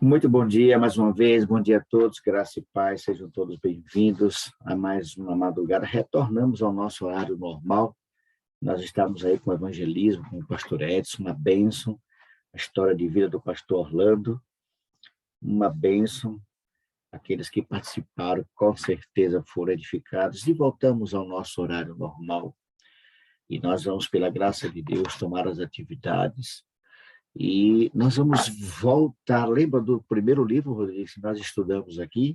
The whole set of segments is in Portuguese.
Muito bom dia mais uma vez, bom dia a todos, graça e paz, sejam todos bem-vindos a mais uma madrugada. Retornamos ao nosso horário normal, nós estamos aí com o evangelismo, com o pastor Edson, uma bênção, a história de vida do pastor Orlando, uma bênção, aqueles que participaram com certeza foram edificados e voltamos ao nosso horário normal. E nós vamos, pela graça de Deus, tomar as atividades. E nós vamos voltar, lembra do primeiro livro, Rodrigo, que nós estudamos aqui?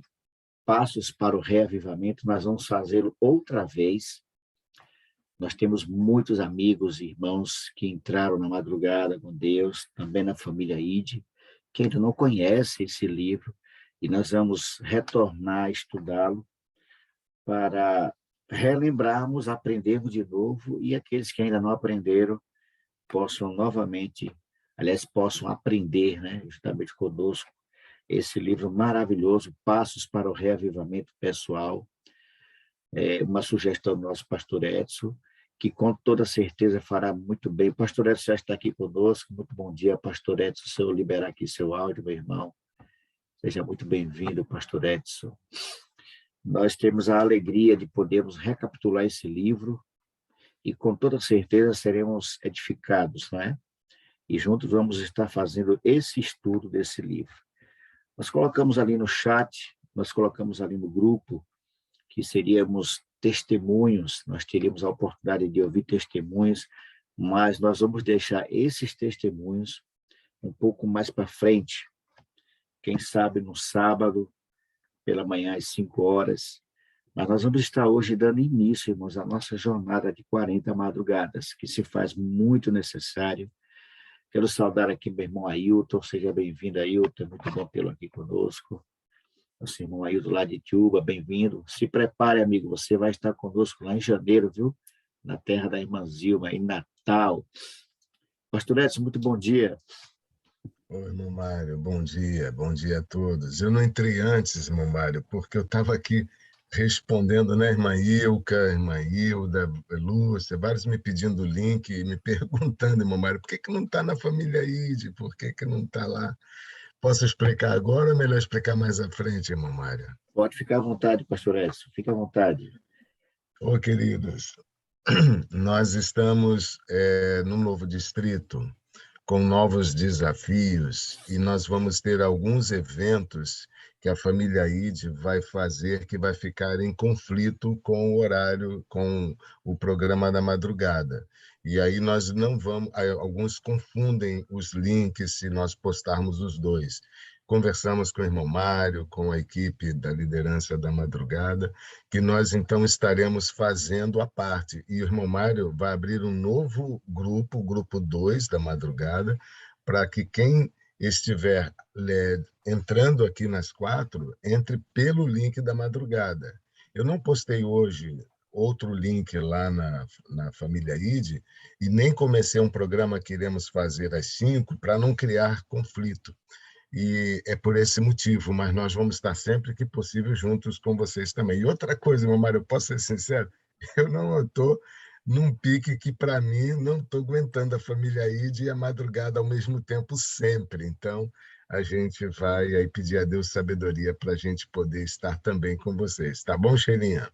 Passos para o Reavivamento, nós vamos fazê-lo outra vez. Nós temos muitos amigos e irmãos que entraram na madrugada com Deus, também na família ID, que ainda não conhece esse livro, e nós vamos retornar a estudá-lo para relembrarmos, aprendermos de novo, e aqueles que ainda não aprenderam possam novamente, aliás, possam aprender, né, justamente conosco, esse livro maravilhoso, Passos para o Reavivamento Pessoal, uma sugestão do nosso pastor Edson, que com toda certeza fará muito bem. Pastor Edson já está aqui conosco, muito bom dia, pastor Edson, se eu liberar aqui seu áudio, meu irmão, seja muito bem-vindo, pastor Edson. Nós temos a alegria de podermos recapitular esse livro e com toda certeza seremos edificados, não é? E juntos vamos estar fazendo esse estudo desse livro. Nós colocamos ali no chat, nós colocamos ali no grupo, que seríamos testemunhos, nós teríamos a oportunidade de ouvir testemunhos, mas nós vamos deixar esses testemunhos um pouco mais para frente, quem sabe no sábado, pela manhã às 5 horas, mas nós vamos estar hoje dando início, irmãos, à nossa jornada de 40 madrugadas, que se faz muito necessário. Quero saudar aqui meu irmão Ailton, seja bem-vindo, Ailton, é muito bom tê-lo aqui conosco. Nosso irmão Ailton lá de Tiúba, bem-vindo. Se prepare, amigo, você vai estar conosco lá em janeiro, viu? Na terra da irmã Zilma, em Natal. Pastor Edson, muito bom dia. Oi, irmão Mário, bom dia a todos. Eu não entrei antes, irmão Mário, porque eu estava aqui respondendo, né, irmã Ilka, irmã Hilda, Lúcia, vários me pedindo o link e me perguntando, irmão Mário, por que não está na família ID? Por que não está lá? Posso explicar agora ou é melhor explicar mais à frente, irmão Mário? Pode ficar à vontade, pastor Edson, fica à vontade. Ô, queridos, nós estamos num novo distrito, com novos desafios, e nós vamos ter alguns eventos que a família ID vai fazer que vai ficar em conflito com o horário, com o programa da madrugada. E aí nós não vamos, alguns confundem os links se nós postarmos os dois. Conversamos com o irmão Mário, com a equipe da liderança da madrugada, que nós então estaremos fazendo a parte. E o irmão Mário vai abrir um novo grupo, o grupo 2 da madrugada, para que quem estiver entrando aqui nas 4, entre pelo link da madrugada. Eu não postei hoje outro link lá na família ID e nem comecei um programa que iremos fazer às 5 para não criar conflito. E é por esse motivo, mas nós vamos estar sempre que possível juntos com vocês também. E outra coisa, meu Mário, eu posso ser sincero, eu não estou num pique que, para mim, não estou aguentando a família ID e a madrugada ao mesmo tempo sempre. Então, a gente vai aí pedir a Deus sabedoria para a gente poder estar também com vocês. Tá bom, Sheilinha?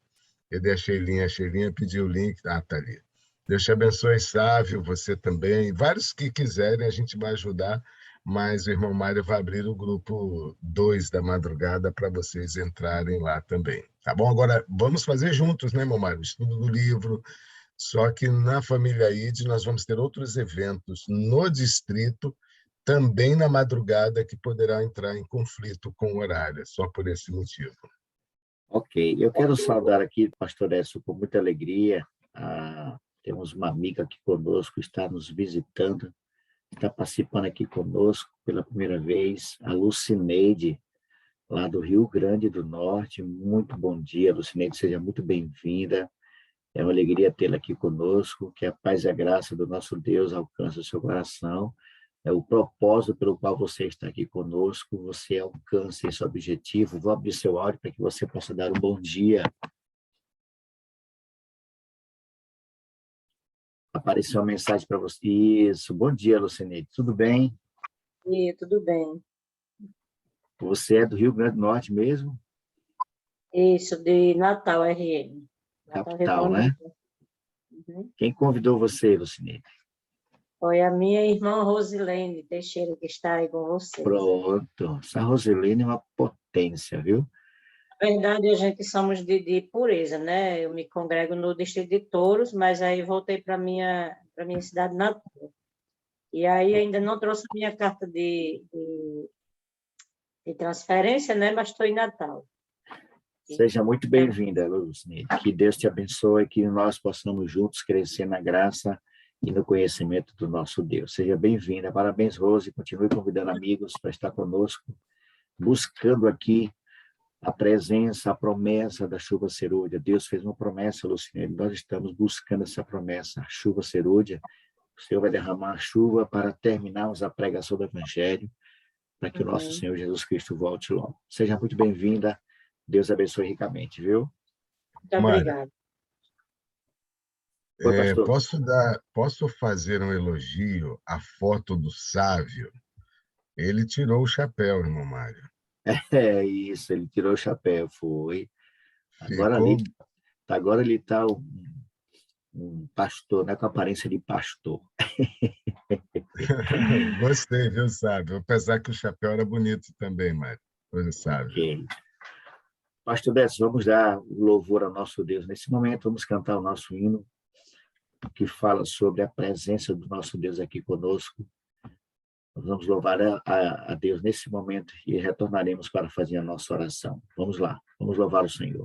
Cadê a Sheilinha pediu o link. Ah, tá ali. Deus te abençoe, Sávio, você também. Vários que quiserem, a gente vai ajudar, mas o irmão Mário vai abrir o grupo 2 da madrugada para vocês entrarem lá também. Tá bom? Agora, vamos fazer juntos, né, irmão Mário? O estudo do livro. Só que na família ID nós vamos ter outros eventos no distrito, também na madrugada, que poderá entrar em conflito com o horário, só por esse motivo. Ok, eu quero saudar aqui, pastor Edson, com muita alegria. Temos uma amiga aqui conosco, está nos visitando, está participando aqui conosco pela primeira vez, a Lucineide, lá do Rio Grande do Norte. Muito bom dia, Lucineide, seja muito bem-vinda. É uma alegria tê-la aqui conosco, que a paz e a graça do nosso Deus alcance o seu coração. É o propósito pelo qual você está aqui conosco, você alcance esse objetivo. Vou abrir seu áudio para que você possa dar um bom dia. Apareceu uma mensagem para você. Isso, bom dia, Lucineide. Tudo bem? E tudo bem. Você é do Rio Grande do Norte mesmo? Isso, de Natal, RN. Natal, Rio Capital, Grande né? do Norte. Uhum. Quem convidou você, Lucineide? Foi a minha irmã Rosilene Teixeira, que está aí com vocês. Pronto. Essa Rosilene é uma potência, viu? Na verdade, a gente somos de Pureza, né? Eu me congrego no distrito de Touros, mas aí voltei para minha cidade natal. E aí ainda não trouxe a minha carta de transferência, né? Mas estou em Natal. Seja muito bem-vinda, Lucineide. Que Deus te abençoe, que nós possamos juntos crescer na graça e no conhecimento do nosso Deus. Seja bem-vinda. Parabéns, Rose. Continue convidando amigos para estar conosco, buscando aqui a presença, a promessa da chuva serúdia. Deus fez uma promessa, Lucineide. Nós estamos buscando essa promessa, a chuva serúdia. O Senhor vai derramar a chuva para terminarmos a pregação do Evangelho, para que o nosso Senhor Jesus Cristo volte logo. Seja muito bem-vinda. Deus abençoe ricamente, viu? Muito obrigada. Posso fazer um elogio à foto do Sávio? Ele tirou o chapéu, irmão Mário. É isso, ele tirou o chapéu, foi. Agora ele está um pastor, né, com aparência de pastor. Gostei, viu, Sávio? Apesar que o chapéu era bonito também, Mário. Coisa Sávio. Okay. Pastor Décio, vamos dar louvor ao nosso Deus. Nesse momento, vamos cantar o nosso hino, que fala sobre a presença do nosso Deus aqui conosco. Nós vamos louvar a Deus nesse momento e retornaremos para fazer a nossa oração. Vamos lá, vamos louvar o Senhor.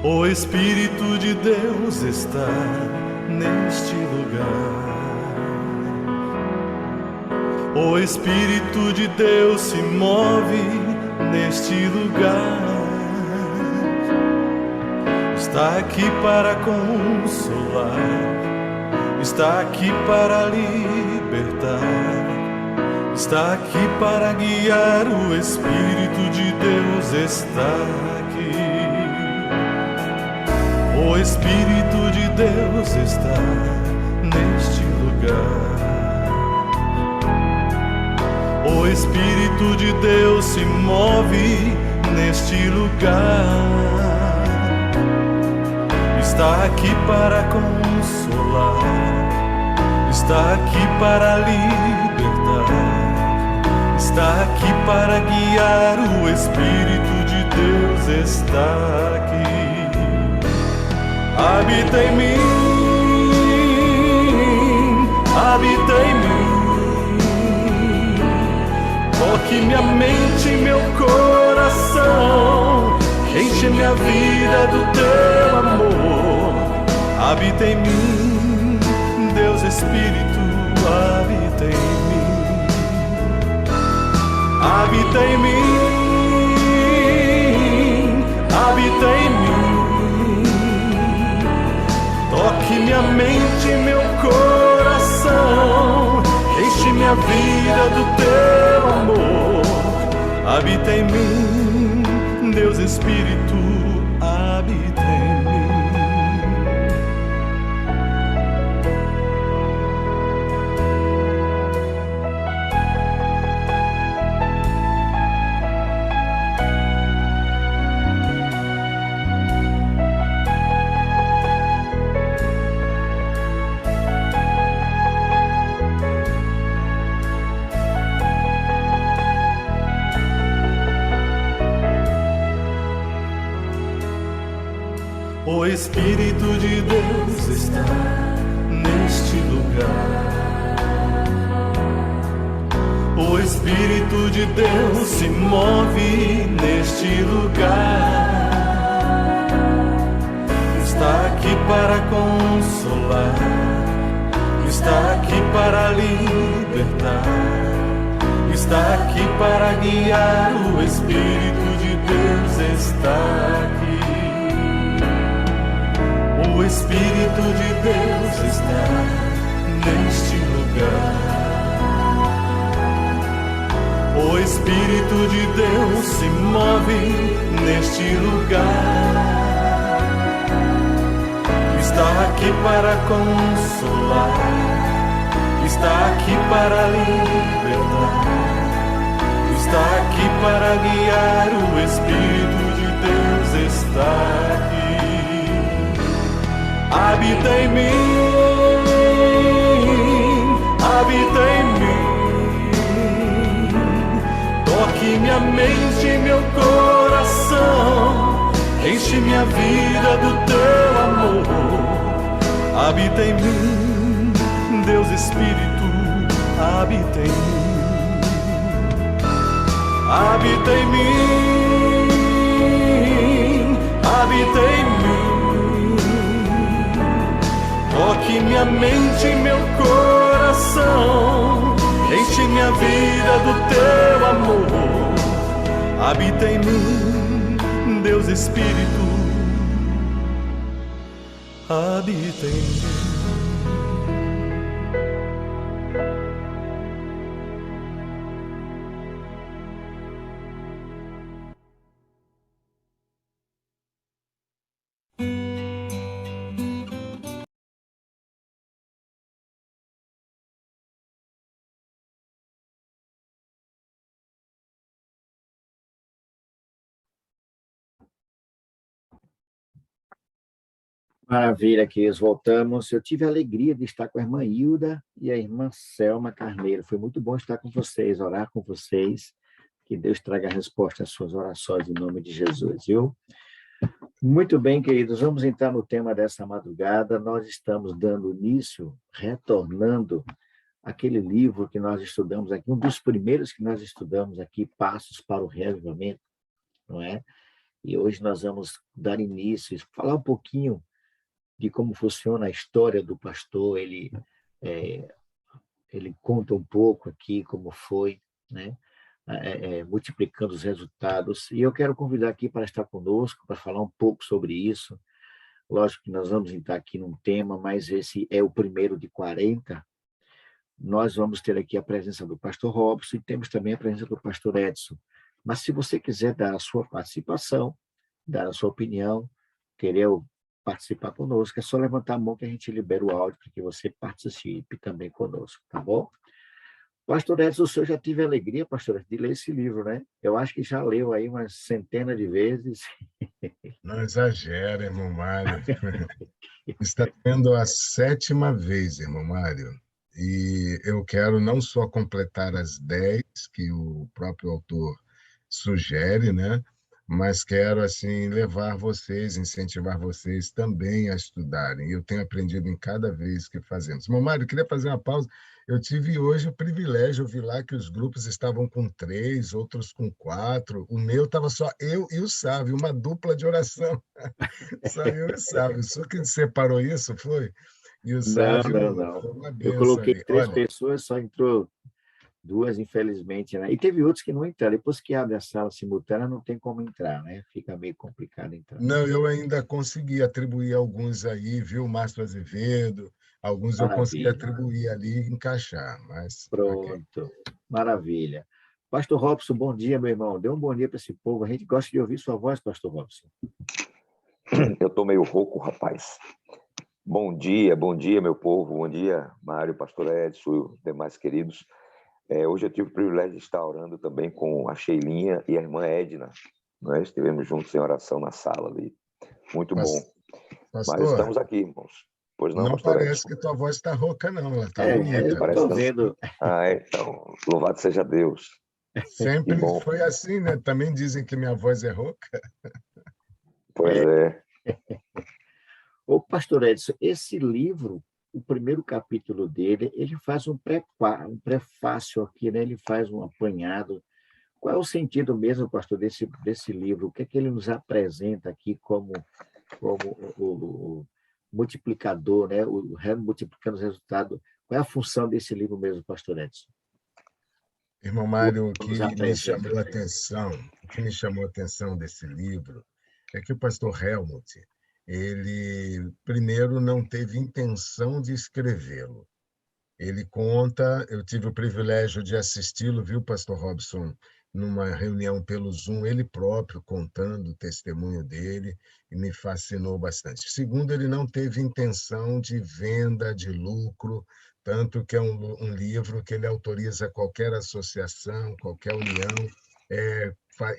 O Espírito de Deus está neste lugar. O Espírito de Deus se move neste lugar. Está aqui para consolar, está aqui para libertar, está aqui para guiar. O Espírito de Deus está aqui. O Espírito de Deus está neste lugar. O Espírito de Deus se move neste lugar. Está aqui para consolar, está aqui para libertar, está aqui para guiar. O Espírito de Deus está aqui. Habita em mim, habita em mim. Toque minha mente e meu coração, enche minha vida do teu amor. Habita em mim, Deus Espírito, habita em mim. Habita em mim, habita em mim. Toque minha mente e meu coração, enche minha vida do teu amor. Habita em mim, Deus Espírito, habita em mim. O Espírito de Deus está neste lugar. O Espírito de Deus se move neste lugar. Está aqui para consolar, está aqui para libertar, está aqui para guiar, o Espírito de Deus está aqui. O Espírito de Deus está neste lugar. O Espírito de Deus se move neste lugar. Está aqui para consolar, está aqui para libertar, está aqui para guiar, o Espírito de Deus está aqui. Habita em mim, habita em mim, toque minha mente e meu coração, enche minha vida do teu amor. Habita em mim, Deus Espírito, habita em mim. Habita em mim, habita em mim. Toque minha mente e meu coração, enche minha vida do teu amor. Habita em mim, Deus Espírito, habita em mim. Maravilha, queridos, voltamos. Eu tive a alegria de estar com a irmã Hilda e a irmã Selma Carneiro. Foi muito bom estar com vocês, orar com vocês. Que Deus traga a resposta às suas orações em nome de Jesus, viu? Muito bem, queridos, vamos entrar no tema dessa madrugada. Nós estamos dando início, retornando aquele livro que nós estudamos aqui, um dos primeiros que nós estudamos aqui, Passos para o Reavivamento, não é? E hoje nós vamos dar início, falar um pouquinho de como funciona a história do pastor. Ele conta um pouco aqui como foi, né? Multiplicando os resultados. E eu quero convidar aqui para estar conosco, para falar um pouco sobre isso. Lógico que nós vamos entrar aqui num tema, mas esse é o primeiro de 40. Nós vamos ter aqui a presença do pastor Robson e temos também a presença do pastor Edson. Mas se você quiser dar a sua participação, dar a sua opinião, querer participar conosco, é só levantar a mão que a gente libera o áudio para que você participe também conosco, tá bom? Pastor Edson, o senhor já teve a alegria, pastor, de ler esse livro, né? Eu acho que já leu aí umas centenas de vezes. Não exagera, irmão Mário. Está tendo a 7ª vez, irmão Mário. E eu quero não só completar as 10 que o próprio autor sugere, né? Mas quero assim levar vocês, incentivar vocês também a estudarem. Eu tenho aprendido em cada vez que fazemos. Irmão Mário, eu queria fazer uma pausa. Eu tive hoje o privilégio, eu vi lá que os grupos estavam com 3, outros com 4. O meu estava só eu e o Sávio, uma dupla de oração. Só eu e o Sávio. O senhor que separou isso, foi? E o Sávio Não. foi uma Eu benção coloquei ali. 3 Olha, pessoas, só entrou 2, infelizmente, né? E teve outros que não entraram. Depois que abre a sala simultânea, não tem como entrar, né? Fica meio complicado entrar. não, eu ainda consegui atribuir alguns aí, viu, Márcio Azevedo, alguns eu consegui Maravilha. atribuir ali e encaixar, mas ok. Pronto. Maravilha. Pastor Robson, bom dia, meu irmão. Dê um bom dia para esse povo. A gente gosta de ouvir sua voz, pastor Robson. Eu tô meio rouco, rapaz. Bom dia, meu povo. Bom dia, Mário, pastor Edson e os demais queridos. Hoje eu tive o privilégio de estar orando também com a Sheilinha e a irmã Edna. Nós estivemos juntos em oração na sala ali. Muito bom. Mas Pastor, estamos aqui, irmãos. Pois não, não pastor parece Edson? que tua voz está rouca, não. Ela está Eu bonita. parece estou não. vendo. Então, louvado seja Deus. Sempre Que bom. foi assim, né? Também dizem que minha voz é rouca. Pois é. Ô, pastor Edson, esse livro, o primeiro capítulo dele, ele faz um prefácio aqui, né? Ele faz um apanhado. Qual é o sentido mesmo, pastor, desse livro? O que é que ele nos apresenta aqui como o multiplicador, né? O multiplicando os resultados? Qual é a função desse livro mesmo, pastor Edson? Irmão Mário, Nos apresenta. o que me chamou a atenção desse livro é que o pastor Helmut, ele primeiro não teve intenção de escrevê-lo. Ele conta, eu tive o privilégio de assisti-lo, viu, pastor Robson, numa reunião pelo Zoom, ele próprio contando o testemunho dele, e me fascinou bastante. Segundo, ele não teve intenção de venda, de lucro, tanto que é um livro que ele autoriza qualquer associação, qualquer união,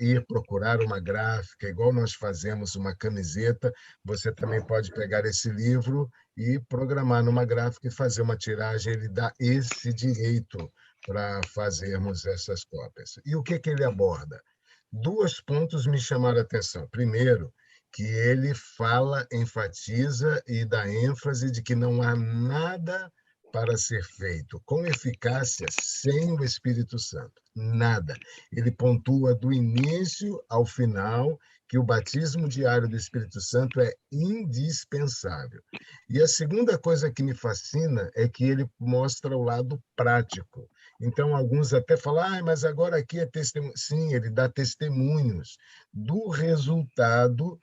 ir procurar uma gráfica, igual nós fazemos uma camiseta, você também pode pegar esse livro e programar numa gráfica e fazer uma tiragem, ele dá esse direito para fazermos essas cópias. E o que ele aborda? 2 pontos me chamaram a atenção. Primeiro, que ele fala, enfatiza e dá ênfase de que não há nada para ser feito com eficácia sem o Espírito Santo. Nada. Ele pontua do início ao final que o batismo diário do Espírito Santo é indispensável. E a segunda coisa que me fascina é que ele mostra o lado prático. Então, alguns até falam, mas agora aqui é testemunho. Sim, ele dá testemunhos do resultado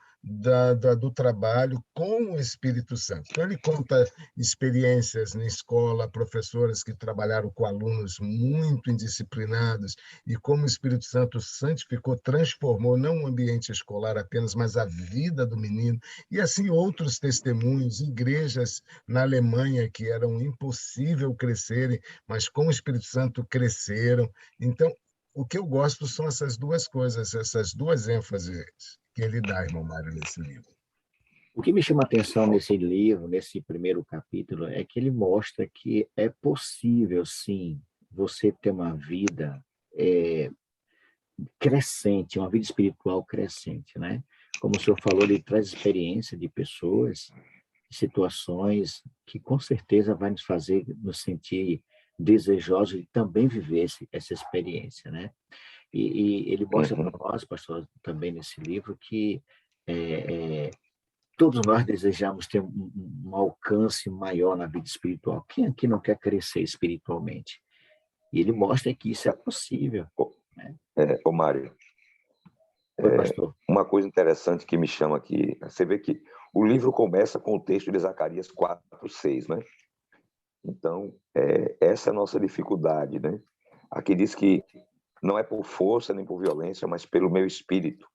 do trabalho com o Espírito Santo. Então, ele conta experiências na escola, professoras que trabalharam com alunos muito indisciplinados e como o Espírito Santo santificou, transformou não o ambiente escolar apenas, mas a vida do menino. E assim outros testemunhos, igrejas na Alemanha que eram impossível crescerem, mas com o Espírito Santo cresceram. Então, o que eu gosto são essas 2 coisas, essas 2 ênfases que ele dá, irmão Mário, nesse livro. O que me chama a atenção nesse livro, nesse primeiro capítulo, é que ele mostra que é possível, sim, você ter uma vida crescente, uma vida espiritual crescente, né? Como o senhor falou, ele traz experiência de pessoas, situações que com certeza vai nos fazer nos sentir desejosos de também viver essa experiência, né? E ele mostra para nós, pastor, também nesse livro, que todos nós desejamos ter um alcance maior na vida espiritual. Quem aqui não quer crescer espiritualmente? E ele mostra que isso é possível. Né? Ô Mário, Oi, pastor. Uma coisa interessante que me chama aqui, você vê que o livro começa com o texto de Zacarias 4:6, né? Então, essa é a nossa dificuldade, né? Aqui diz que não é por força nem por violência, mas pelo meu espírito,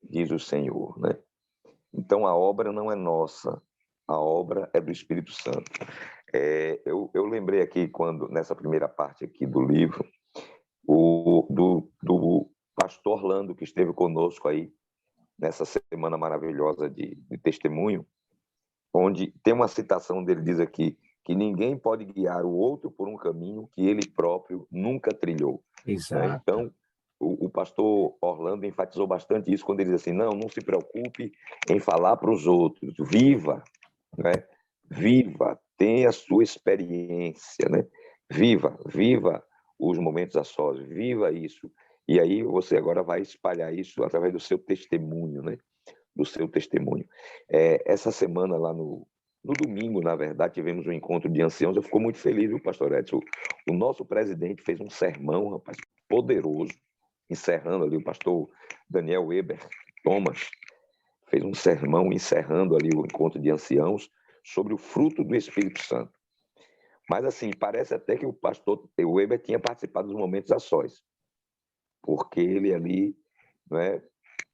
diz o Senhor, né? Então, a obra não é nossa, a obra é do Espírito Santo. Eu lembrei aqui, nessa primeira parte aqui do livro, do pastor Orlando, que esteve conosco aí, nessa semana maravilhosa de testemunho, onde tem uma citação dele, diz aqui, que ninguém pode guiar o outro por um caminho que ele próprio nunca trilhou. Exato. Né? Então, o pastor Orlando enfatizou bastante isso quando ele diz assim, não se preocupe em falar para os outros, viva, né? Viva, tenha a sua experiência, né? Viva os momentos a sós, viva isso. E aí você agora vai espalhar isso através do seu testemunho, né? Do seu testemunho. Essa semana lá no domingo, na verdade, tivemos um encontro de anciãos, eu fico muito feliz, viu, pastor Edson? O nosso presidente fez um sermão, rapaz, poderoso, encerrando ali, o pastor Daniel Weber Thomas fez um sermão encerrando ali o encontro de anciãos sobre o fruto do Espírito Santo. Mas, assim, parece até que o pastor Weber tinha participado dos momentos a sós, porque ele ali, né,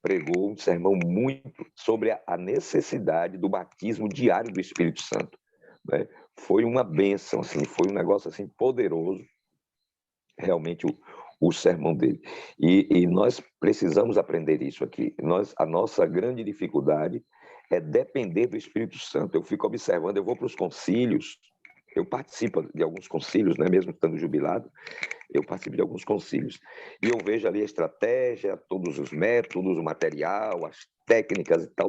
pregou um sermão muito sobre a necessidade do batismo diário do Espírito Santo. Né? Foi uma bênção, assim, foi um negócio assim, poderoso, realmente, o sermão dele. E nós precisamos aprender isso aqui. A nossa grande dificuldade é depender do Espírito Santo. Eu fico observando, eu vou para os concílios, eu participo de alguns concílios, né, mesmo estando jubilado, eu participo de alguns concílios, e eu vejo ali a estratégia, todos os métodos, o material, as técnicas e tal,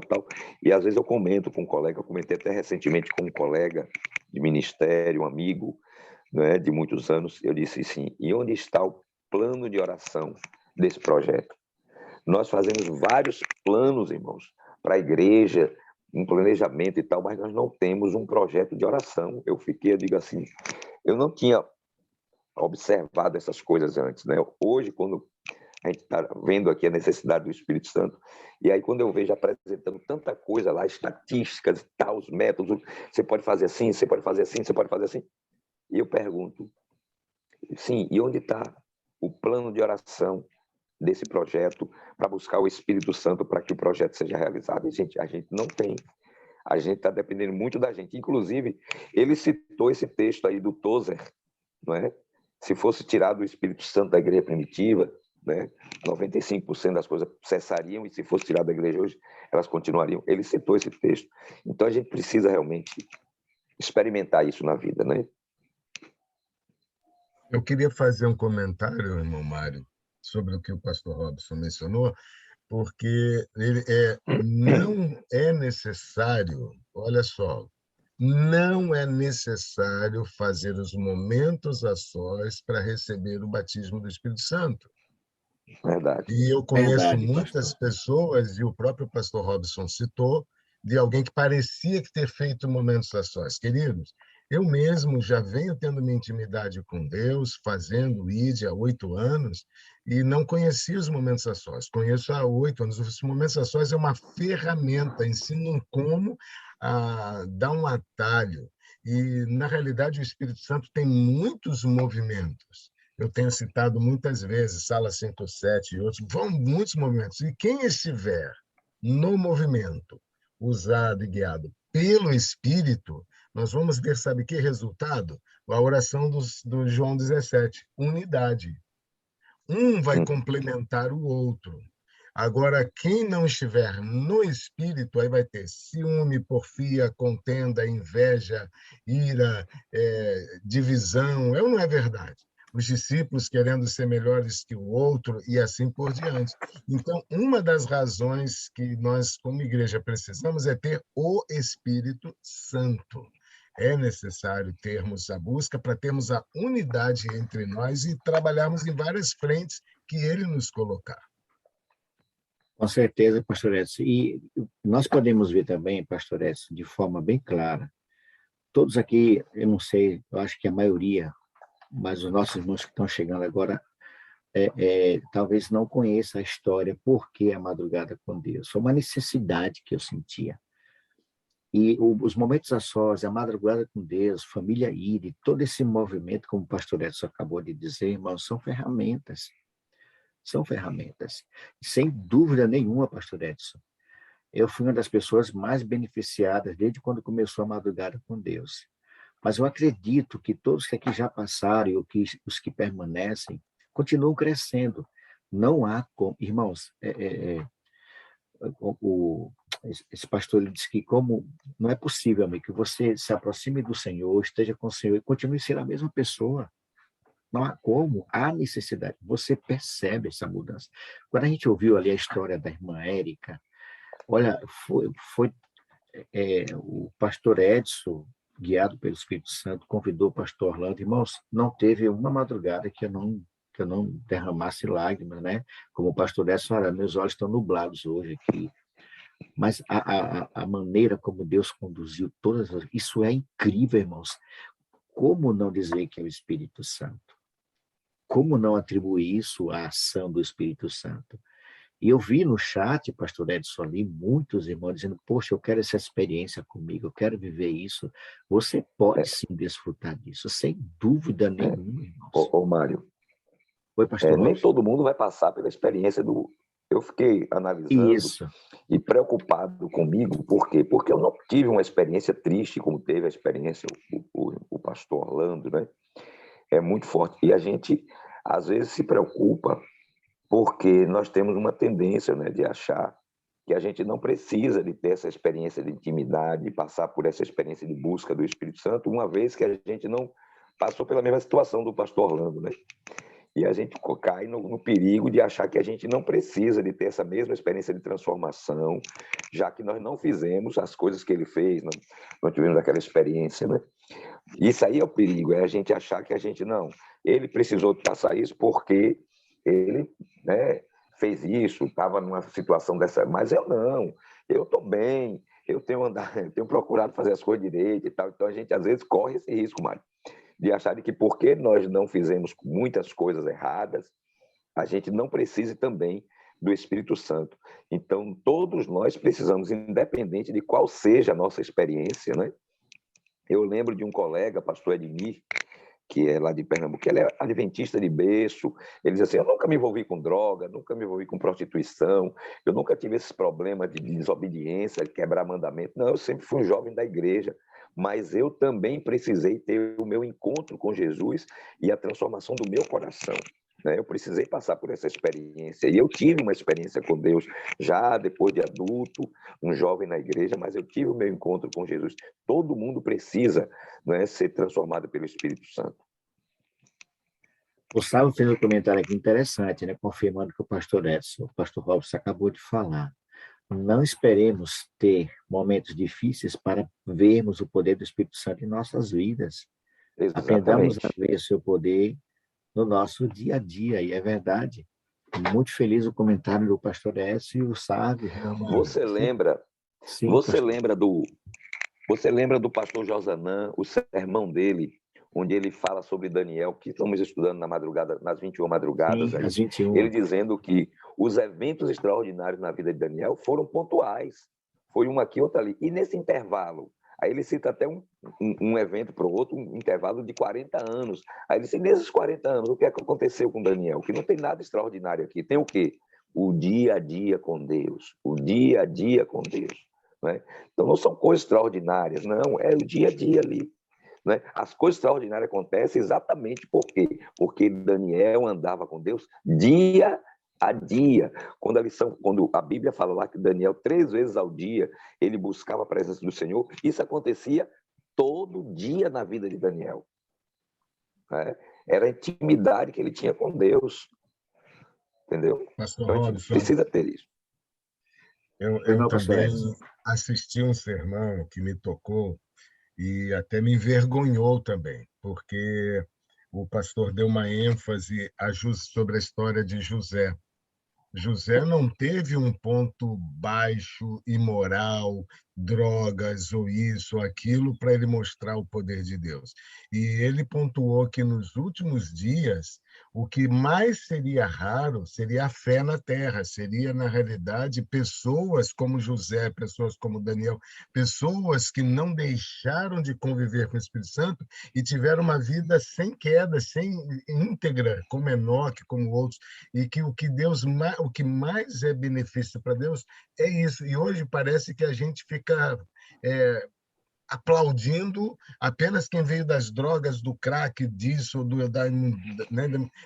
e às vezes eu comento com um colega, eu comentei até recentemente com um colega de ministério, um amigo, né, de muitos anos, eu disse assim, e onde está o plano de oração desse projeto? Nós fazemos vários planos, irmãos, para a igreja, um planejamento e tal, mas nós não temos um projeto de oração. Eu digo assim, eu não tinha observado essas coisas antes, né? Hoje, quando a gente está vendo aqui a necessidade do Espírito Santo, e aí quando eu vejo apresentando tanta coisa lá, estatísticas, tal, os métodos, você pode fazer assim, você pode fazer assim, você pode fazer assim, e eu pergunto, sim, e onde está o plano de oração desse projeto para buscar o Espírito Santo para que o projeto seja realizado? A gente não tem. A gente está dependendo muito da gente. Inclusive, ele citou esse texto aí do Tozer, não é? Se fosse tirado o Espírito Santo da igreja primitiva, né, 95% das coisas cessariam, e se fosse tirado da igreja hoje, elas continuariam. Ele citou esse texto. Então, a gente precisa realmente experimentar isso na vida, né? Eu queria fazer um comentário, irmão Mário, sobre o que o pastor Robson mencionou, porque não é necessário, olha só, não é necessário fazer os momentos a sós para receber o batismo do Espírito Santo. Verdade. E eu conheço Verdade, muitas pastor. pessoas, e o próprio pastor Robson citou, de alguém que parecia que ter feito momentos a sós. Queridos, eu mesmo já venho tendo minha intimidade com Deus, fazendo o ID há 8 anos, e não conhecia os momentos a sós. Conheço há 8 anos. Os momentos a sós é uma ferramenta, ensinam como dar um atalho. E, na realidade, o Espírito Santo tem muitos movimentos. Eu tenho citado muitas vezes, Sala 5-7 e outros, vão muitos movimentos. E quem estiver no movimento, usado e guiado pelo Espírito, nós vamos ter, sabe que resultado? A oração do João 17, unidade. Um vai complementar o outro. Agora, quem não estiver no Espírito, aí vai ter ciúme, porfia, contenda, inveja, ira, divisão. Não é verdade? Os discípulos querendo ser melhores que o outro e assim por diante. Então, uma das razões que nós, como igreja, precisamos é ter o Espírito Santo. É necessário termos a busca para termos a unidade entre nós e trabalharmos em várias frentes que ele nos colocar. Com certeza, pastor Edson. E nós podemos ver também, pastor Edson, de forma bem clara, todos aqui, eu não sei, eu acho que a maioria, mas os nossos irmãos que estão chegando agora, talvez não conheçam a história, por que a madrugada com Deus. Foi uma necessidade que eu sentia. E os momentos a sós, a madrugada com Deus, família IRE, todo esse movimento, como o pastor Edson acabou de dizer, irmãos, são ferramentas. São ferramentas. Sem dúvida nenhuma, pastor Edson, eu fui uma das pessoas mais beneficiadas desde quando começou a madrugada com Deus. Mas eu acredito que todos que aqui já passaram e os que permanecem continuam crescendo. Não há como... Irmãos, esse pastor ele disse que como não é possível, amigo, que você se aproxime do Senhor, esteja com o Senhor e continue sendo a mesma pessoa. Não há como, há necessidade. Você percebe essa mudança. Quando a gente ouviu ali a história da irmã Érica, olha, foi o pastor Edson, guiado pelo Espírito Santo, convidou o pastor Orlando. Irmãos, não teve uma madrugada que eu não derramasse lágrimas, né? Como o pastor Edson, olha, meus olhos estão nublados hoje aqui. Mas a maneira como Deus conduziu isso é incrível, irmãos. Como não dizer que é o Espírito Santo? Como não atribuir isso à ação do Espírito Santo? E eu vi no chat, pastor Edson, ali, muitos irmãos dizendo, poxa, eu quero essa experiência comigo, eu quero viver isso. Você pode sim desfrutar disso, sem dúvida nenhuma, irmãos. Ô Mário, Oi, pastor nem Robson. todo mundo vai passar pela experiência do... Eu fiquei analisando e preocupado comigo, por quê? Porque eu não tive uma experiência triste como teve a experiência o pastor Orlando, né? É muito forte. E a gente, às vezes, se preocupa porque nós temos uma tendência, né, de achar que a gente não precisa de ter essa experiência de intimidade, de passar por essa experiência de busca do Espírito Santo, uma vez que a gente não passou pela mesma situação do pastor Orlando, né? E a gente cai no perigo de achar que a gente não precisa de ter essa mesma experiência de transformação, já que nós não fizemos as coisas que ele fez, não tivemos aquela experiência, né? Isso aí é o perigo, é a gente achar que a gente não. Ele precisou passar isso porque ele, né, fez isso, estava numa situação dessa, mas eu não, eu estou bem, eu tenho procurado fazer as coisas direito e tal, então a gente às vezes corre esse risco, Mário, de achar que porque nós não fizemos muitas coisas erradas, a gente não precise também do Espírito Santo. Então, todos nós precisamos, independente de qual seja a nossa experiência, né? Eu lembro de um colega, pastor Edmir, que é lá de Pernambuco, ele é adventista de berço, ele diz assim, eu nunca me envolvi com droga, nunca me envolvi com prostituição, eu nunca tive esses problemas de desobediência, de quebrar mandamento, não, eu sempre fui um jovem da igreja, mas eu também precisei ter o meu encontro com Jesus e a transformação do meu coração. Eu precisei passar por essa experiência, e eu tive uma experiência com Deus, já depois de adulto, um jovem na igreja, mas eu tive o meu encontro com Jesus. Todo mundo precisa, ser transformado pelo Espírito Santo. O Sábio fez um comentário aqui interessante, confirmando que o pastor Robson acabou de falar. Não esperemos ter momentos difíceis para vermos o poder do Espírito Santo em nossas vidas. Exatamente. Aprendamos a ver o seu poder no nosso dia a dia, e é verdade. Muito feliz o comentário do pastor Écio e o Sábio. Você lembra? Sim, você lembra do pastor Josanã, o sermão dele, onde ele fala sobre Daniel, que estamos estudando na madrugada, nas 21 madrugadas. Sim, às 21. Ele dizendo que os eventos extraordinários na vida de Daniel foram pontuais. Foi um aqui, outro ali. E nesse intervalo, aí ele cita até um evento para o outro, um intervalo de 40 anos. Aí ele diz, nesses 40 anos, o que é que aconteceu com Daniel? Que não tem nada extraordinário aqui. Tem o quê? O dia a dia com Deus. O dia a dia com Deus. Então, não são coisas extraordinárias, não. É o dia a dia ali. As coisas extraordinárias acontecem exatamente por quê? Porque Daniel andava com Deus dia a dia. Quando a Bíblia fala lá que Daniel, 3 vezes ao dia, ele buscava a presença do Senhor, isso acontecia todo dia na vida de Daniel. Era a intimidade que ele tinha com Deus. Entendeu? Pastor então, a gente precisa ter isso. Eu também assisti um sermão que me tocou e até me envergonhou também, porque o pastor deu uma ênfase sobre a história de José. José não teve um ponto baixo, imoral, drogas ou isso ou aquilo para ele mostrar o poder de Deus. E ele pontuou que nos últimos dias o que mais seria raro seria a fé na terra, seria, na realidade, pessoas como José, pessoas como Daniel, pessoas que não deixaram de conviver com o Espírito Santo e tiveram uma vida sem queda, sem íntegra, como Enoque, como outros, e que o que mais é benefício para Deus é isso. E hoje parece que a gente fica aplaudindo apenas quem veio das drogas, do crack, disso,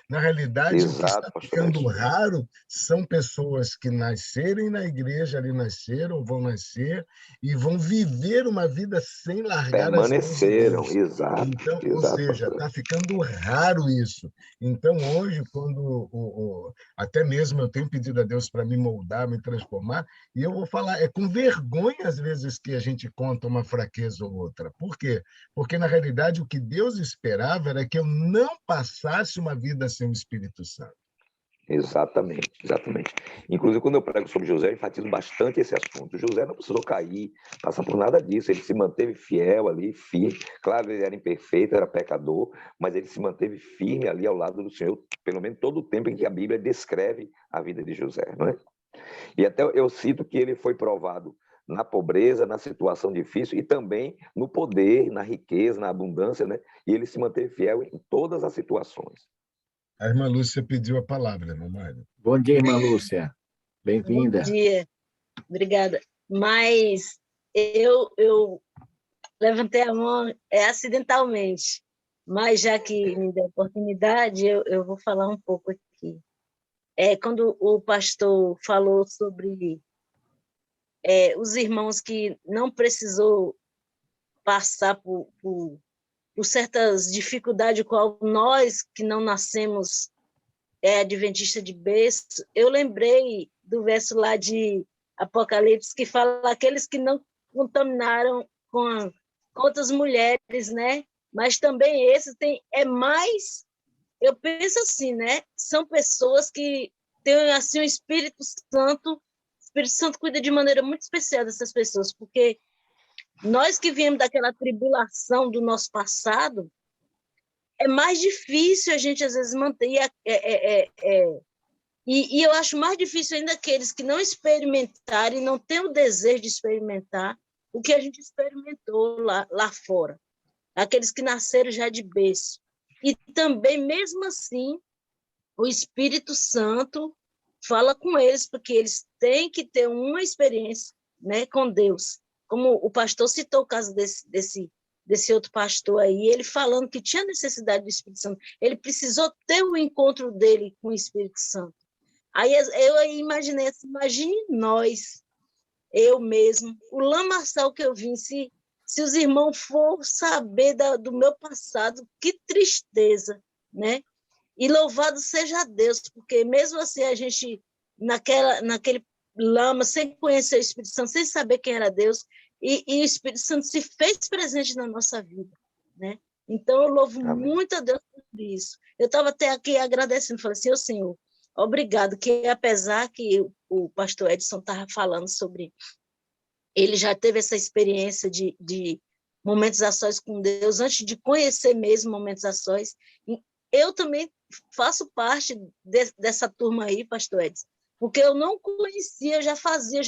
na realidade, Exato, o que está ficando raro são pessoas que nascerem na igreja, ali nasceram, vão nascer, e vão viver uma vida sem largar permaneceram, as mãos de Deus. exato. Então, exato, ou seja, está ficando raro isso. Então, hoje, quando até mesmo eu tenho pedido a Deus para me moldar, me transformar, e eu vou falar, é com vergonha, às vezes, que a gente conta uma fraqueza ou outra. Por quê? Porque, na realidade, o que Deus esperava era que eu não passasse uma vida sem o Espírito Santo. Exatamente. Inclusive, quando eu prego sobre José, eu enfatizo bastante esse assunto. José não precisou cair, passar por nada disso. Ele se manteve fiel ali, firme. Claro, ele era imperfeito, era pecador, mas ele se manteve firme ali ao lado do Senhor, pelo menos todo o tempo em que a Bíblia descreve a vida de José, não é? E até eu cito que ele foi provado na pobreza, na situação difícil e também no poder, na riqueza, na abundância, né? E ele se manteve fiel em todas as situações. A irmã Lúcia pediu a palavra, irmã Mário. Bom dia, irmã Lúcia. Bem-vinda. Bom dia. Obrigada. Mas eu levantei a mão acidentalmente, mas já que me deu a oportunidade, eu vou falar um pouco aqui. Quando o pastor falou sobre os irmãos que não precisou passar por certas dificuldades, qual nós que não nascemos adventista de berço, eu lembrei do verso lá de Apocalipse que fala aqueles que não contaminaram com outras mulheres, né? Mas também esses mais, eu penso assim, né? São pessoas que têm assim o Espírito Santo cuida de maneira muito especial dessas pessoas, porque nós que viemos daquela tribulação do nosso passado, é mais difícil a gente, às vezes, manter. E eu acho mais difícil ainda aqueles que não experimentaram e não têm o desejo de experimentar o que a gente experimentou lá fora. Aqueles que nasceram já de berço. E também, mesmo assim, o Espírito Santo fala com eles, porque eles têm que ter uma experiência, né, com Deus. Como o pastor citou o caso desse outro pastor aí, ele falando que tinha necessidade do Espírito Santo. Ele precisou ter o encontro dele com o Espírito Santo. Aí eu imaginei assim, imagine nós, eu mesmo, o lamaçal que eu vim, se os irmãos for saber do meu passado, que tristeza, né? E louvado seja Deus, porque mesmo assim a gente, naquele lama, sem conhecer o Espírito Santo, sem saber quem era Deus, e o Espírito Santo se fez presente na nossa vida, né? Então eu louvo muito a Deus por isso. Eu estava até aqui agradecendo, falei assim, Senhor, obrigado, que apesar que o pastor Edson estava falando sobre, ele já teve essa experiência de momentos a sós com Deus, antes de conhecer mesmo momentos a sós, eu também faço parte dessa turma aí, pastor Edson, porque eu não conhecia, já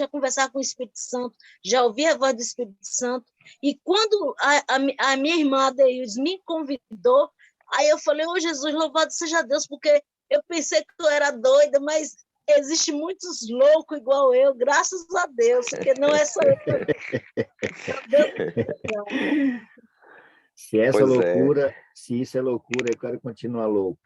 conversava com o Espírito Santo, já ouvia a voz do Espírito Santo, e quando a minha irmã Adeildes me convidou, aí eu falei, Jesus, louvado seja Deus, porque eu pensei que eu era doida, mas existem muitos loucos igual eu, graças a Deus, porque não é só eu. Se isso é loucura, eu quero continuar louco.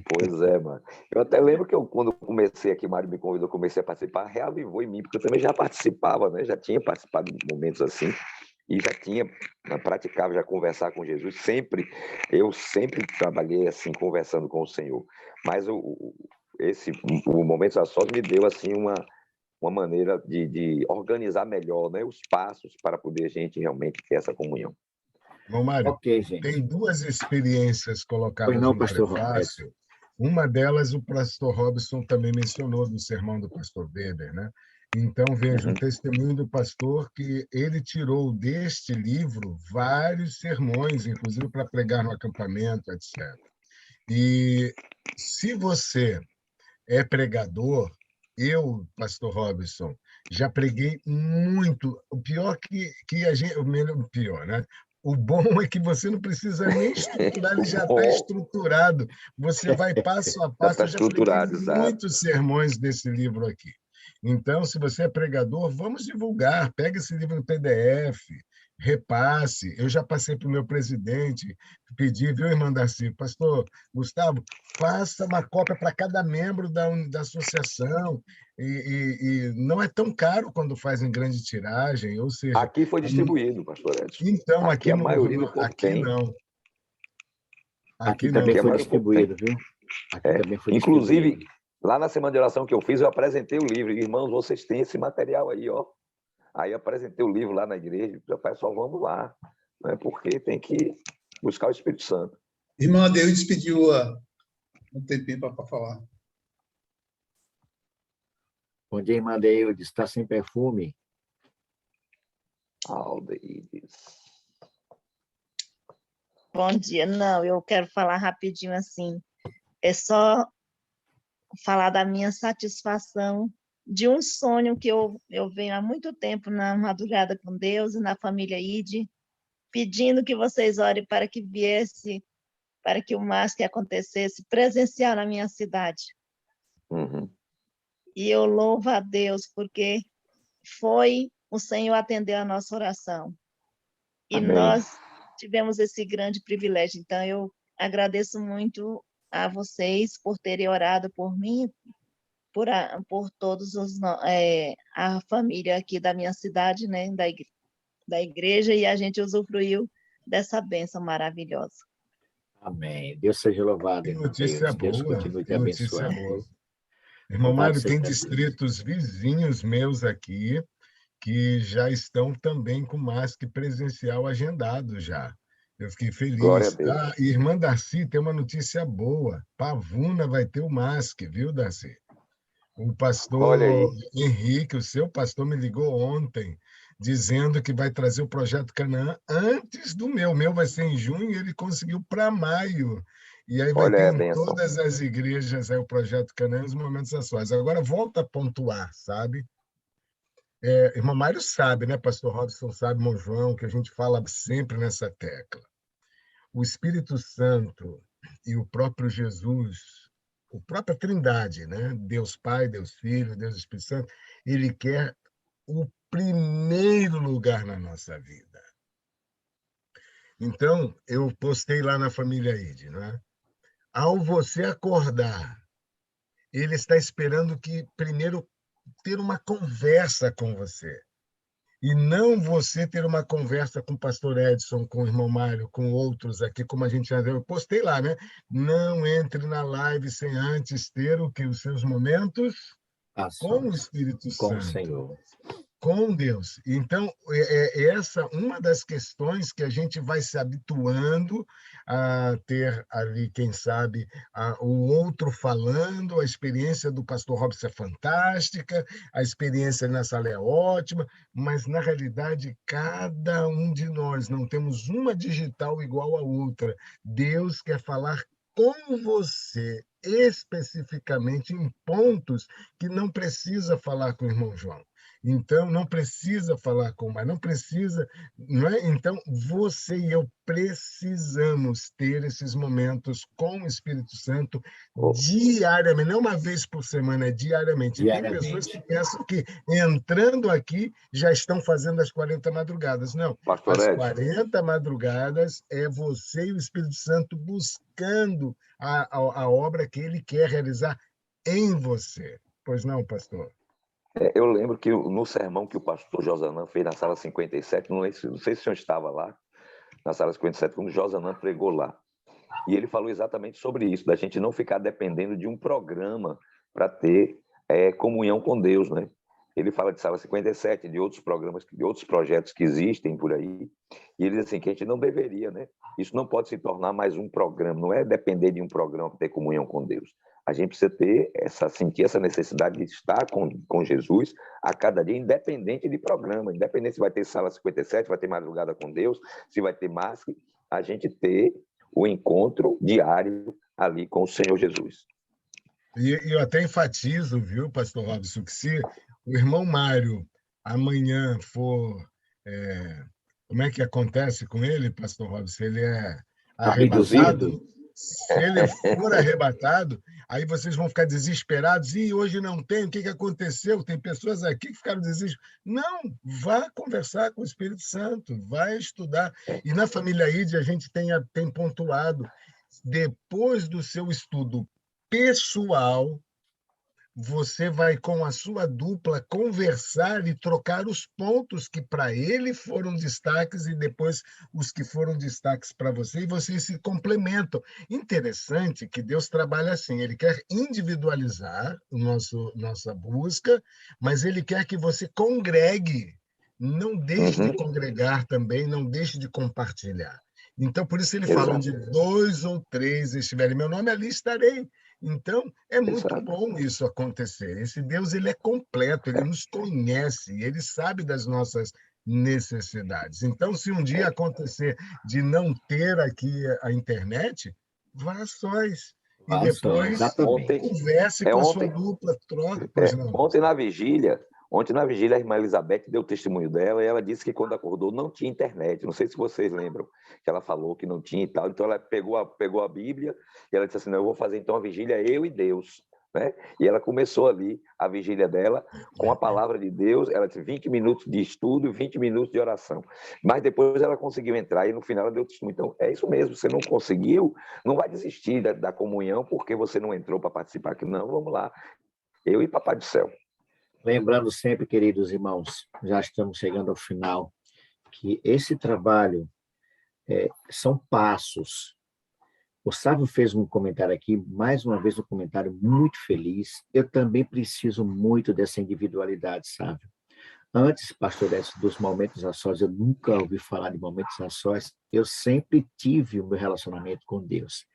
Pois é, mano. Eu até lembro que quando comecei aqui, Mário me convidou, comecei a participar, reavivou em mim, porque eu também já participava, né? Já tinha participado de momentos assim, e já praticava, já conversar com Jesus. Eu sempre trabalhei assim, conversando com o Senhor. Mas o Momentos a Sós me deu assim uma maneira de organizar melhor, né? Os passos para poder a gente realmente ter essa comunhão. Bom, Mário, Ok, gente. tem duas experiências colocadas não, no pastor prefácio. Uma delas o pastor Robson também mencionou no sermão do pastor Weber, né? Então, veja, o testemunho do pastor que ele tirou deste livro vários sermões, inclusive para pregar no acampamento, etc. E se você é pregador, eu, pastor Robson, já preguei muito. O pior que a gente... O pior, né? O bom é que você não precisa nem estruturar, ele já está estruturado. Você vai passo a passo. Já está estruturado, eu já preguei muitos sermões desse livro aqui. Então, se você é pregador, vamos divulgar. Pega esse livro no PDF, repasse. Eu já passei para o meu presidente, pedi, viu, irmã Darcy? Pastor Gustavo, faça uma cópia para cada membro da associação. E não é tão caro quando faz em grande tiragem, ou seja... Aqui foi distribuído, pastor Edson. Então, aqui a maioria do povo tem. Não. Aqui também foi distribuído, viu? Também foi inclusive, distribuído. Lá na semana de oração que eu fiz, eu apresentei o livro. Irmãos, vocês têm esse material aí, ó. Aí eu apresentei o livro lá na igreja. Pessoal, vamos lá. Né? Porque tem que buscar o Espírito Santo. Irmã Deus pediu um tempinho para falar. Bom dia, irmã Deildes. Está sem perfume? Aldeídes. Bom dia. Não, eu quero falar rapidinho assim. É só falar da minha satisfação de um sonho que eu venho há muito tempo na madrugada com Deus e na família ID, pedindo que vocês orem para que viesse, para que o MASC acontecesse presencial na minha cidade. Uhum. E eu louvo a Deus, porque foi o Senhor atender a nossa oração. E Amém. Nós tivemos esse grande privilégio. Então, eu agradeço muito a vocês por terem orado por mim, por todos a família aqui da minha cidade, né, da igreja, e a gente usufruiu dessa bênção maravilhosa. Amém. Deus seja louvado, irmão. Deus continue te abençoando. Irmão Mário, tem distritos vizinhos meus aqui que já estão também com MASC presencial agendado já. Eu fiquei feliz. Glória a Deus. Irmã Darcy, tem uma notícia boa. Pavuna vai ter o MASC, viu, Darcy? O pastor Henrique, o seu pastor, me ligou ontem, dizendo que vai trazer o Projeto Canaã antes do meu. O meu vai ser em junho e ele conseguiu para maio. E aí vai Olha, ter é em benção. todas as igrejas aí o Projeto Canaã e os momentos a sós. Agora, volta a pontuar, sabe? Irmão Mário sabe, né? Pastor Robson sabe, irmão João, que a gente fala sempre nessa tecla. O Espírito Santo e o próprio Jesus, a própria Trindade, né? Deus Pai, Deus Filho, Deus Espírito Santo, ele quer o primeiro lugar na nossa vida. Então, eu postei lá na família ID, né? Ao você acordar, ele está esperando que primeiro ter uma conversa com você. E não você ter uma conversa com o pastor Edson, com o irmão Mário, com outros aqui, como a gente já eu postei lá, né? Não entre na live sem antes ter os seus momentos com o Espírito com Santo. o Senhor. Com Deus. Então, essa uma das questões que a gente vai se habituando a ter ali, quem sabe, o outro falando, a experiência do pastor Robson é fantástica, a experiência na sala é ótima, mas, na realidade, cada um de nós não temos uma digital igual a outra. Deus quer falar com você, especificamente em pontos que não precisa falar com o irmão João. Então, não precisa falar com o Mário, não precisa. Não é? Então, você e eu precisamos ter esses momentos com o Espírito Santo diariamente, não uma vez por semana, diariamente. E tem pessoas que pensam que, entrando aqui, já estão fazendo as 40 madrugadas. Não, Pastor as Edson. 40 madrugadas é você e o Espírito Santo buscando a obra que ele quer realizar em você. Pois não, pastor? Eu lembro que no sermão que o pastor Josanã fez na sala 57, não sei se o senhor estava lá, na sala 57, quando o Josanã pregou lá. E ele falou exatamente sobre isso, da gente não ficar dependendo de um programa para ter comunhão com Deus, né? Ele fala de sala 57, de outros programas, de outros projetos que existem por aí, e ele diz assim, que a gente não deveria, né? Isso não pode se tornar mais um programa, não é depender de um programa para ter comunhão com Deus. A gente precisa sentir essa necessidade de estar com Jesus a cada dia, independente de programa, independente se vai ter sala 57, vai ter madrugada com Deus, se vai ter máscara, a gente ter o encontro diário ali com o Senhor Jesus. E eu até enfatizo, viu, pastor Robson, que se o irmão Mário amanhã for... como é que acontece com ele, pastor Robson? Ele é arrebatado? Se ele for arrebatado, aí vocês vão ficar desesperados. E hoje não tem, o que aconteceu? Tem pessoas aqui que ficaram desesperadas. Não, vá conversar com o Espírito Santo, vai estudar. E na família ID a gente tem pontuado, depois do seu estudo pessoal, você vai com a sua dupla conversar e trocar os pontos que para ele foram destaques e depois os que foram destaques para você, e vocês se complementam. Interessante que Deus trabalha assim, ele quer individualizar nossa busca, mas ele quer que você congregue, não deixe de congregar também, não deixe de compartilhar. Então, por isso ele fala, onde 2 ou 3 estiverem, meu nome, ali estarei. Então, é muito bom isso acontecer. Esse Deus, ele é completo, ele nos conhece, ele sabe das nossas necessidades. Então, se um dia acontecer de não ter aqui a internet, vá a sós. E depois converse com a sua dupla, troca. Ontem na vigília, a irmã Elizabeth deu o testemunho dela e ela disse que quando acordou não tinha internet. Não sei se vocês lembram que ela falou que não tinha e tal. Então ela pegou a Bíblia e ela disse assim, não, eu vou fazer então a vigília eu e Deus. Né? E ela começou ali a vigília dela com a palavra de Deus. Ela disse 20 minutos de estudo e 20 minutos de oração. Mas depois ela conseguiu entrar e no final ela deu o testemunho. Então é isso mesmo, você não conseguiu, não vai desistir da comunhão porque você não entrou para participar aqui. Não, vamos lá. Eu e Papai do Céu. Lembrando sempre, queridos irmãos, já estamos chegando ao final, que esse trabalho são passos. O Sávio fez um comentário aqui, mais uma vez um comentário muito feliz. Eu também preciso muito dessa individualidade, Sávio. Antes, pastor Edson, dos momentos a sós, eu nunca ouvi falar de momentos a sós, eu sempre tive o meu relacionamento com Deus.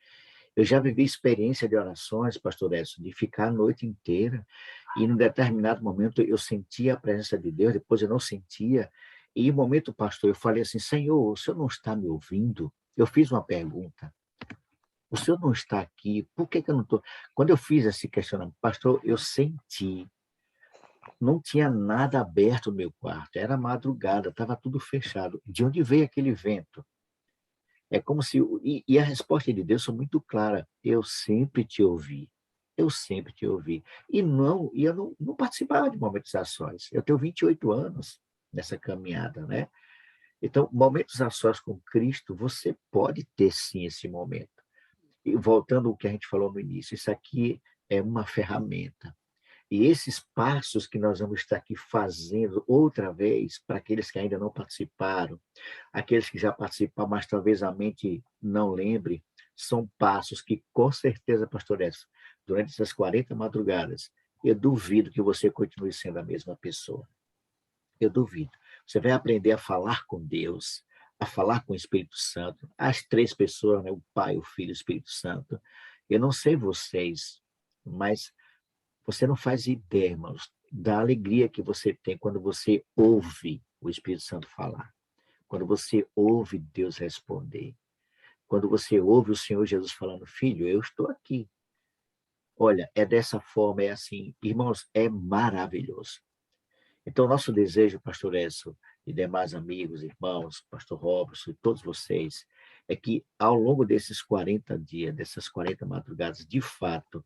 Eu já vivi experiência de orações, pastor Edson, de ficar a noite inteira e, num determinado momento, eu sentia a presença de Deus, depois eu não sentia. E em momento, pastor, eu falei assim, Senhor, o senhor não está me ouvindo? Eu fiz uma pergunta. O senhor não está aqui, por que eu não estou? Quando eu fiz esse questionamento, pastor, eu senti, não tinha nada aberto no meu quarto, era madrugada, estava tudo fechado. De onde veio aquele vento? É como se... E a resposta de Deus foi muito clara, eu sempre te ouvi. Eu sempre te ouvi. E eu não participava de momentos a sós. Eu tenho 28 anos nessa caminhada, né? Então, momentos a sós com Cristo, você pode ter sim esse momento. E voltando ao que a gente falou no início, isso aqui é uma ferramenta. E esses passos que nós vamos estar aqui fazendo outra vez, para aqueles que ainda não participaram, aqueles que já participaram, mas talvez a mente não lembre, são passos que, com certeza, pastor Edson, durante essas 40 madrugadas, eu duvido que você continue sendo a mesma pessoa. Eu duvido. Você vai aprender a falar com Deus, a falar com o Espírito Santo, as três pessoas, né? O Pai, o Filho e o Espírito Santo. Eu não sei vocês, mas você não faz ideia, irmãos, da alegria que você tem quando você ouve o Espírito Santo falar, quando você ouve Deus responder, quando você ouve o Senhor Jesus falando, filho, eu estou aqui. Olha, é dessa forma, é assim, irmãos, é maravilhoso. Então, nosso desejo, pastor Edson, e demais amigos, irmãos, pastor Robson, e todos vocês, é que ao longo desses 40 dias, dessas 40 madrugadas, de fato,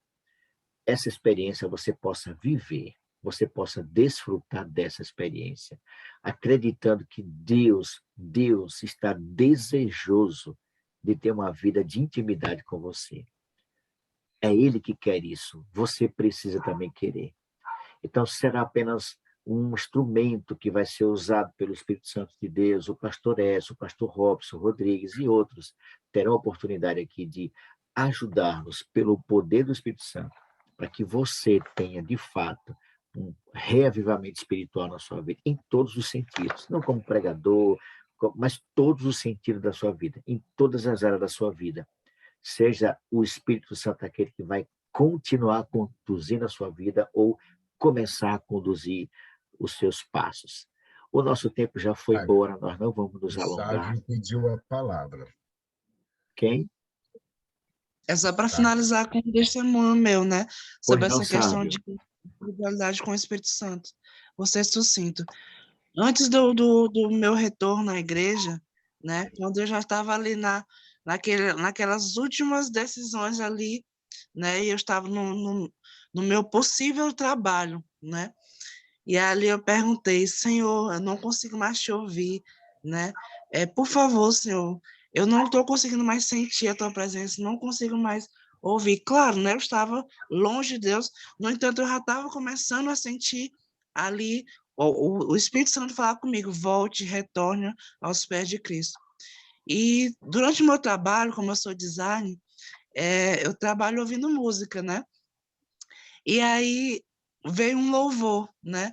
essa experiência você possa viver, você possa desfrutar dessa experiência, acreditando que Deus está desejoso de ter uma vida de intimidade com você. É Ele que quer isso, você precisa também querer. Então, será apenas um instrumento que vai ser usado pelo Espírito Santo de Deus, o pastor Edson, o pastor Robson, Rodrigues e outros terão a oportunidade aqui de ajudar-nos pelo poder do Espírito Santo, para que você tenha, de fato, um reavivamento espiritual na sua vida, em todos os sentidos, não como pregador, mas todos os sentidos da sua vida, em todas as áreas da sua vida. Seja o Espírito Santo aquele que vai continuar conduzindo a sua vida ou começar a conduzir os seus passos. O nosso tempo já foi embora, nós não vamos nos alongar. Sávio pediu a palavra. Quem? É só para finalizar com um testemunho meu, né? Sobre essa questão de individualidade com o Espírito Santo. Vou ser sucinto. Antes do meu retorno à igreja, né? Quando eu já estava ali naquelas últimas decisões ali, né? E eu estava no meu possível trabalho, né? E ali eu perguntei, Senhor, eu não consigo mais te ouvir, né? Por favor, Senhor, eu não estou conseguindo mais sentir a tua presença, não consigo mais ouvir. Claro, né? Eu estava longe de Deus, no entanto, eu já estava começando a sentir ali o Espírito Santo falar comigo, volte, retorne aos pés de Cristo. E durante o meu trabalho, como eu sou designer, eu trabalho ouvindo música, né? E aí veio um louvor, né?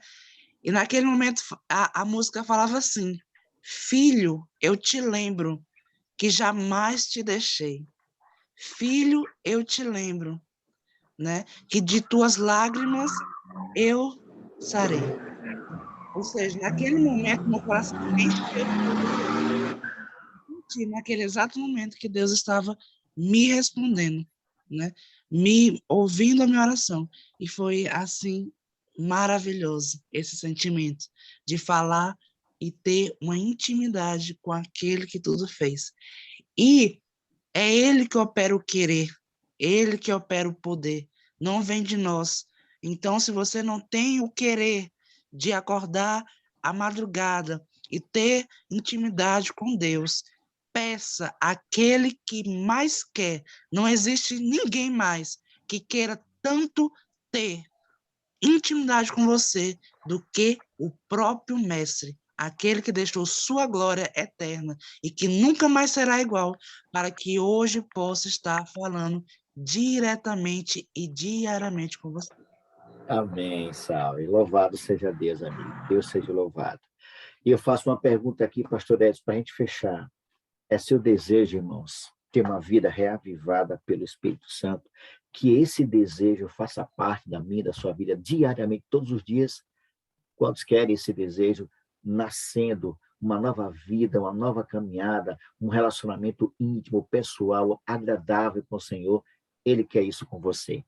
E naquele momento a música falava assim, filho, eu te lembro que jamais te deixei. Filho, eu te lembro, né? Que de tuas lágrimas eu sarei. Ou seja, naquele momento, meu coração encheu. Naquele exato momento que Deus estava me respondendo, né? Me ouvindo a minha oração. E foi assim maravilhoso esse sentimento de falar e ter uma intimidade com aquele que tudo fez. E é Ele que opera o querer, Ele que opera o poder, não vem de nós. Então, se você não tem o querer de acordar à madrugada e ter intimidade com Deus, peça àquele que mais quer. Não existe ninguém mais que queira tanto ter intimidade com você do que o próprio Mestre, aquele que deixou sua glória eterna e que nunca mais será igual, para que hoje possa estar falando diretamente e diariamente com você. Amém, Salve. Louvado seja Deus, amigo. Deus seja louvado. E eu faço uma pergunta aqui, pastor Edson, para a gente fechar. É seu desejo, irmãos, ter uma vida reavivada pelo Espírito Santo, que esse desejo faça parte da minha, da sua vida, diariamente, todos os dias. Quantos querem esse desejo? nascendo uma nova vida, uma nova caminhada, um relacionamento íntimo, pessoal, agradável com o Senhor. Ele quer isso com você.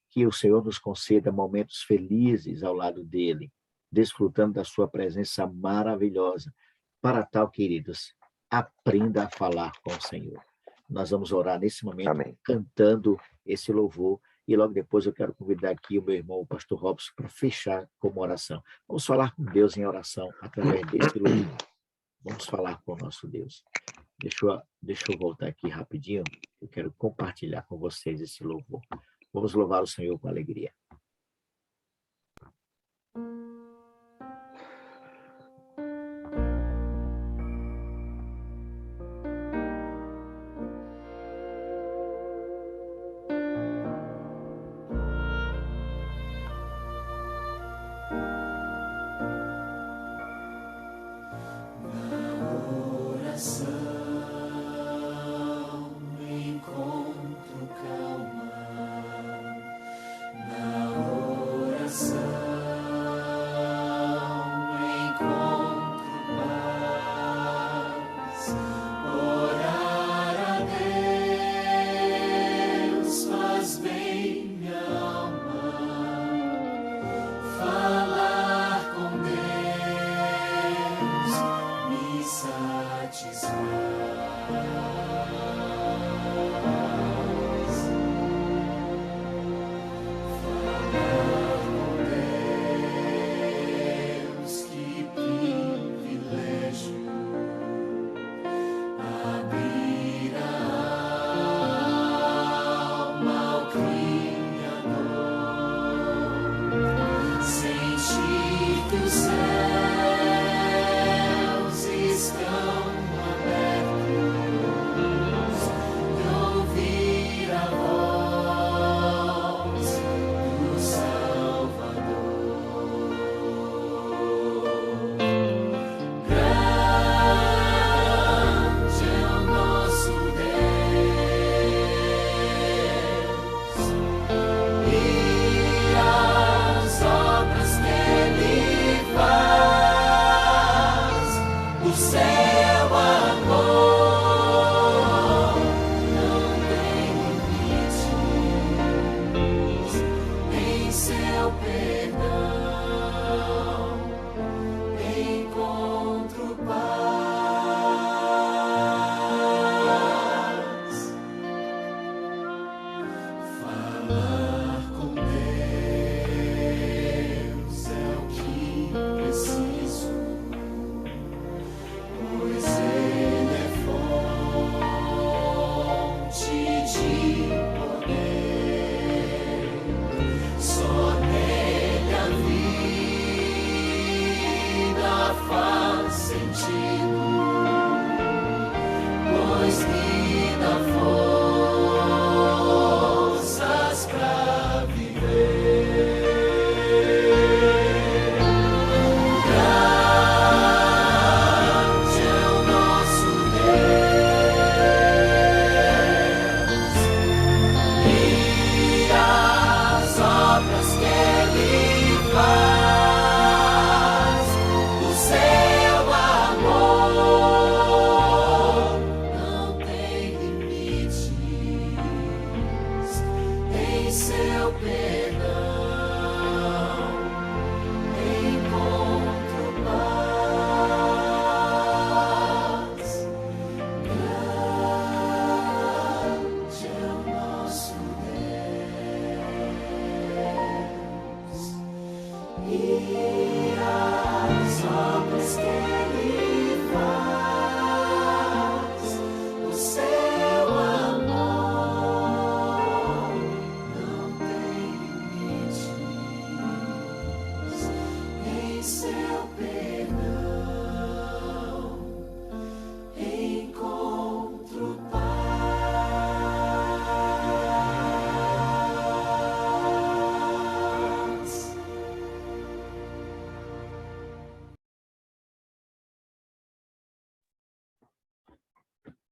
Que o Senhor nos conceda momentos felizes ao lado dele, desfrutando da sua presença maravilhosa. Para tal, queridos, aprenda a falar com o Senhor. Nós vamos orar nesse momento, Amém. cantando esse louvor, e logo depois eu quero convidar aqui o meu irmão, o pastor Robson, para fechar com uma oração. Vamos falar com Deus em oração através desse louvor. Vamos falar com o nosso Deus. Deixa eu voltar aqui rapidinho, eu quero compartilhar com vocês esse louvor. Vamos louvar o Senhor com alegria.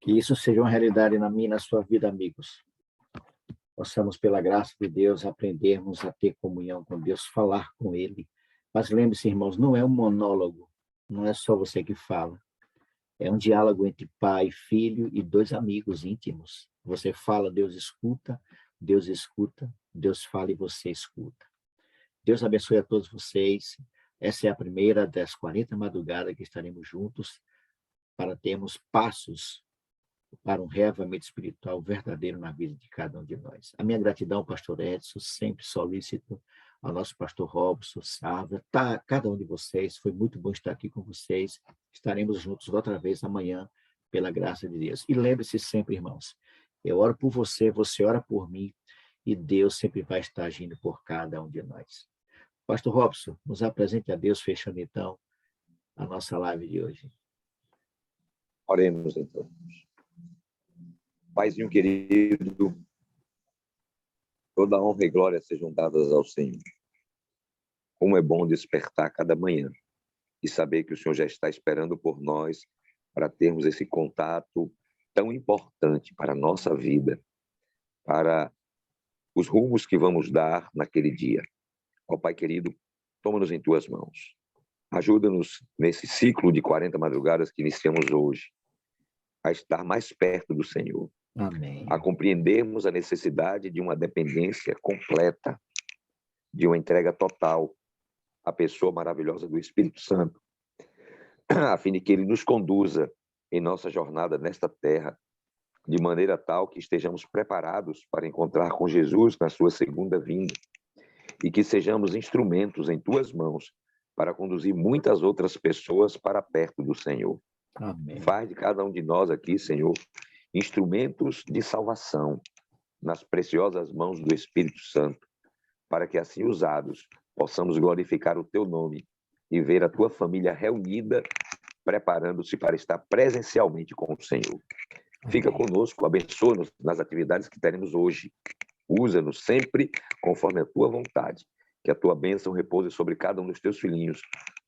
Que isso seja uma realidade na minha e na sua vida, amigos. Possamos, pela graça de Deus, aprendermos a ter comunhão com Deus, falar com Ele. Mas lembre-se, irmãos, não é um monólogo, não é só você que fala. É um diálogo entre pai, filho e dois amigos íntimos. Você fala, Deus escuta, Deus fala e você escuta. Deus abençoe a todos vocês. Essa é a primeira das 40 madrugadas que estaremos juntos para termos passos para um reavivamento espiritual verdadeiro na vida de cada um de nós. A minha gratidão ao pastor Edson, sempre solícito, ao nosso pastor Robson, Sávia, cada um de vocês. Foi muito bom estar aqui com vocês. Estaremos juntos outra vez amanhã, pela graça de Deus. E lembre-se sempre, irmãos, eu oro por você, você ora por mim, e Deus sempre vai estar agindo por cada um de nós. Pastor Robson, nos apresente a Deus, fechando então a nossa live de hoje. Oremos então. Paizinho querido, toda honra e glória sejam dadas ao Senhor. Como é bom despertar cada manhã e saber que o Senhor já está esperando por nós para termos esse contato tão importante para a nossa vida, para os rumos que vamos dar naquele dia. Ó Pai querido, toma-nos em tuas mãos. Ajuda-nos nesse ciclo de 40 madrugadas que iniciamos hoje, a estar mais perto do Senhor. Amém. A compreendermos a necessidade de uma dependência completa, de uma entrega total à pessoa maravilhosa do Espírito Santo, a fim de que Ele nos conduza em nossa jornada nesta terra, de maneira tal que estejamos preparados para encontrar com Jesus na sua segunda vinda, e que sejamos instrumentos em tuas mãos para conduzir muitas outras pessoas para perto do Senhor. Amém. Faz de cada um de nós aqui, Senhor, instrumentos de salvação nas preciosas mãos do Espírito Santo, para que assim usados possamos glorificar o teu nome e ver a tua família reunida, preparando-se para estar presencialmente com o Senhor. Fica conosco, abençoa-nos nas atividades que teremos hoje. Usa-nos sempre conforme a tua vontade. Que a tua bênção repouse sobre cada um dos teus filhinhos,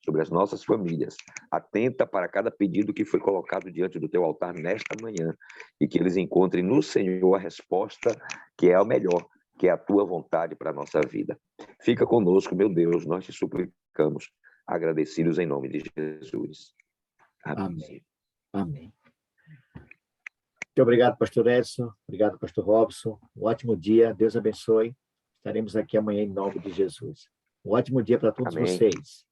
sobre as nossas famílias. Atenta para cada pedido que foi colocado diante do teu altar nesta manhã e que eles encontrem no Senhor a resposta que é a melhor, que é a tua vontade para a nossa vida. Fica conosco, meu Deus, nós te suplicamos, agradecidos em nome de Jesus. Amém. Amém. Muito obrigado, pastor Edson. Obrigado, pastor Robson. Um ótimo dia. Deus abençoe. Estaremos aqui amanhã em nome de Jesus. Um ótimo dia para todos Amém. vocês.